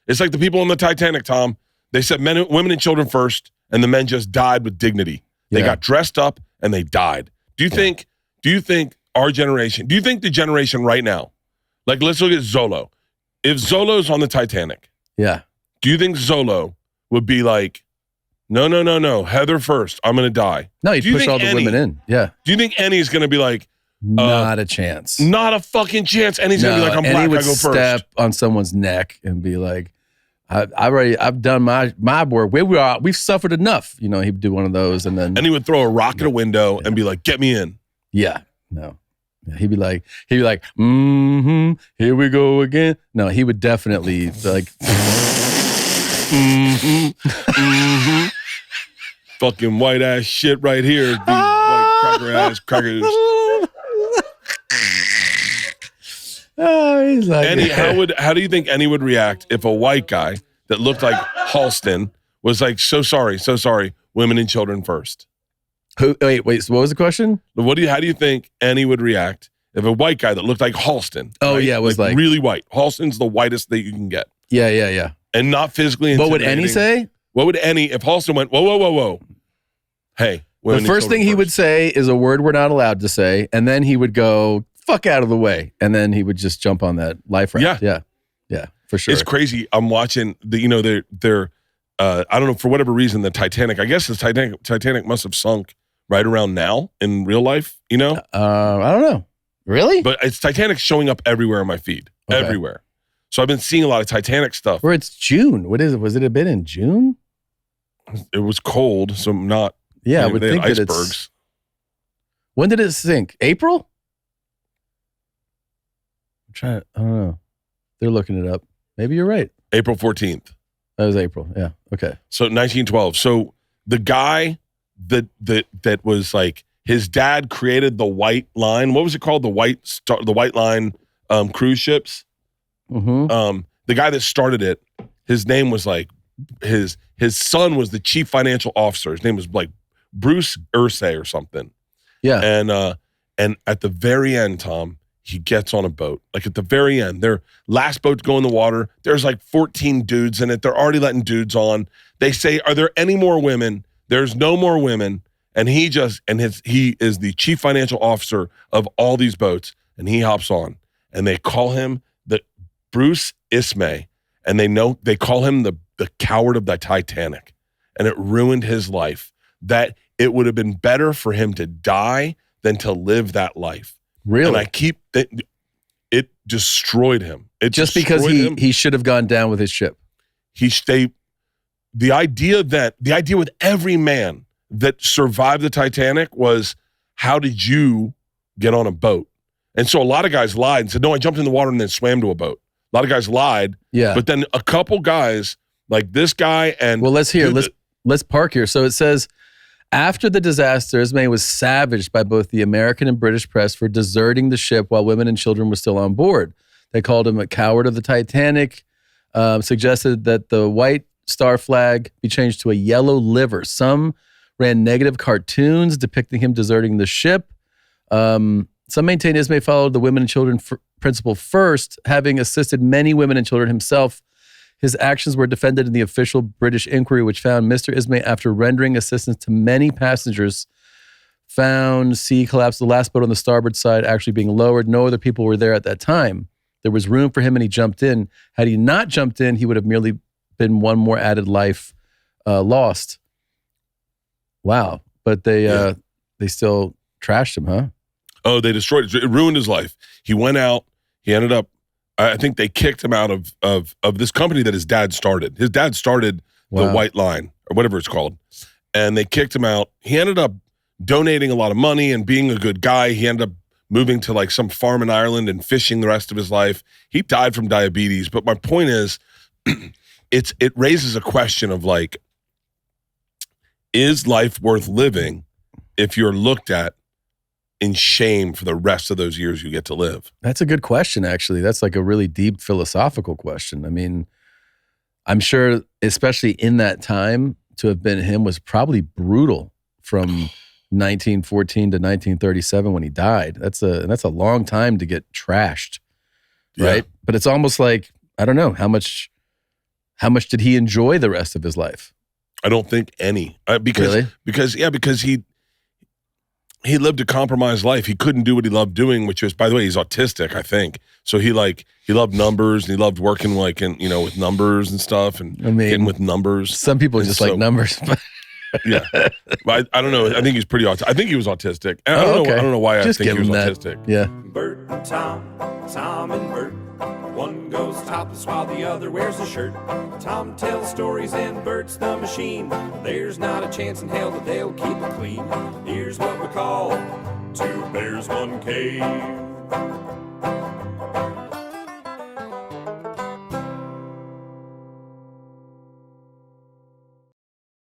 It's like the people on the Titanic, Tom. They said women and children first, and the men just died with dignity. They got dressed up and they died. Do you think our generation, do you think the generation right now, like let's look at Zolo. If Zolo's on the Titanic, do you think Zolo would be like, no, Heather first, I'm going to die? No, he'd push all the women in. Yeah. Do you think Annie's going to be like, not a chance. Not a fucking chance. Annie's going to be like, I'm black, I go first. Annie would step on someone's neck and be like, I've done my work. We've suffered enough. You know, he'd do one of those, and he would throw a rock at a window and be like, "Get me in." Yeah, no, he'd be like, here we go again. No, he would definitely like, fucking white ass shit right here, white cracker ass crackers. Oh, he's like, Annie, how do you think Annie would react if a white guy that looked like Halston was like, so sorry, women and children first? Wait, so what was the question? How do you think Annie would react if a white guy that looked like Halston? Oh, right? Yeah, it was like really white. Halston's the whitest that you can get. Yeah. And not physically intimidating. What would Annie say? What would Annie, if Halston went, whoa. Hey, the first thing he would say is a word we're not allowed to say, and then he would go, fuck out of the way, and then he would just jump on that life raft. Yeah, for sure. It's crazy. I'm watching they're I don't know, for whatever reason, the Titanic, I guess the Titanic must have sunk right around now in real life, I don't know. Really? But it's Titanic showing up everywhere on my feed. Okay. Everywhere. So I've been seeing a lot of Titanic stuff. Where it's June. What is it? Was it a bit in June? It was cold, so not. Yeah, I would think that icebergs. When did it sink? April? I don't know. They're looking it up. Maybe you're right. April 14th. That was April. Yeah. Okay. So 1912. So the guy that was like, his dad created the White Line. What was it called? The White Line cruise ships. Mm-hmm. The guy that started it, his name was like, his son was the chief financial officer. His name was like Bruce Ismay or something. Yeah. And at the very end, Tom, he gets on a boat. Like at the very end, their last boat to go in the water. There's like 14 dudes in it. They're already letting dudes on. They say, "Are there any more women?" There's no more women. And he is the chief financial officer of all these boats. And he hops on. And they call him the Bruce Ismay. And they call him the coward of the Titanic. And it ruined his life. That it would have been better for him to die than to live that life. Really? And it destroyed him. Just because he should have gone down with his ship. The idea with every man that survived the Titanic was, how did you get on a boat? And so a lot of guys lied and said, no, I jumped in the water and then swam to a boat. A lot of guys lied. Yeah. But then a couple guys, like this guy and... Well, let's park here. So it says, after the disaster, Ismay was savaged by both the American and British press for deserting the ship while women and children were still on board. They called him a coward of the Titanic, suggested that the White Star flag be changed to a yellow liver. Some ran negative cartoons depicting him deserting the ship. Some maintained Ismay followed the women and children principle first, having assisted many women and children himself. His actions were defended in the official British inquiry, which found Mr. Ismay, after rendering assistance to many passengers, found sea collapse, the last boat on the starboard side actually being lowered. No other people were there at that time. There was room for him and he jumped in. Had he not jumped in, he would have merely been one more added life lost. Wow. But they still trashed him, huh? Oh, they destroyed it. It ruined his life. He went out. He ended up, I think they kicked him out of this company that his dad started. His dad started the White Line, or whatever it's called. And they kicked him out. He ended up donating a lot of money and being a good guy. He ended up moving to like some farm in Ireland and fishing the rest of his life. He died from diabetes. But my point is, it raises a question of like, is life worth living if you're looked at in shame for the rest of those years you get to live? That's a good question, actually. That's like a really deep philosophical question. I mean, I'm sure, especially in that time, to have been him was probably brutal from 1914 to 1937 when he died. That's a long time to get trashed, right? Yeah. But it's almost like, I don't know how much How much did he enjoy the rest of his life? I don't think any. Really? Because he lived a compromised life. He couldn't do what he loved doing, which is, by the way, he's autistic, I think. So he loved numbers and he loved working with numbers and stuff and getting with numbers. Some people just like numbers. Yeah. But I don't know. I think he's pretty autistic. I think he was autistic. I don't know why just I think he was that. autistic. Yeah. Bert and Tom and Bert. One goes topless while the other wears a shirt. Tom tells stories and Bert's the machine. There's not a chance in hell that they'll keep it clean. Here's what we call Two Bears, One Cave.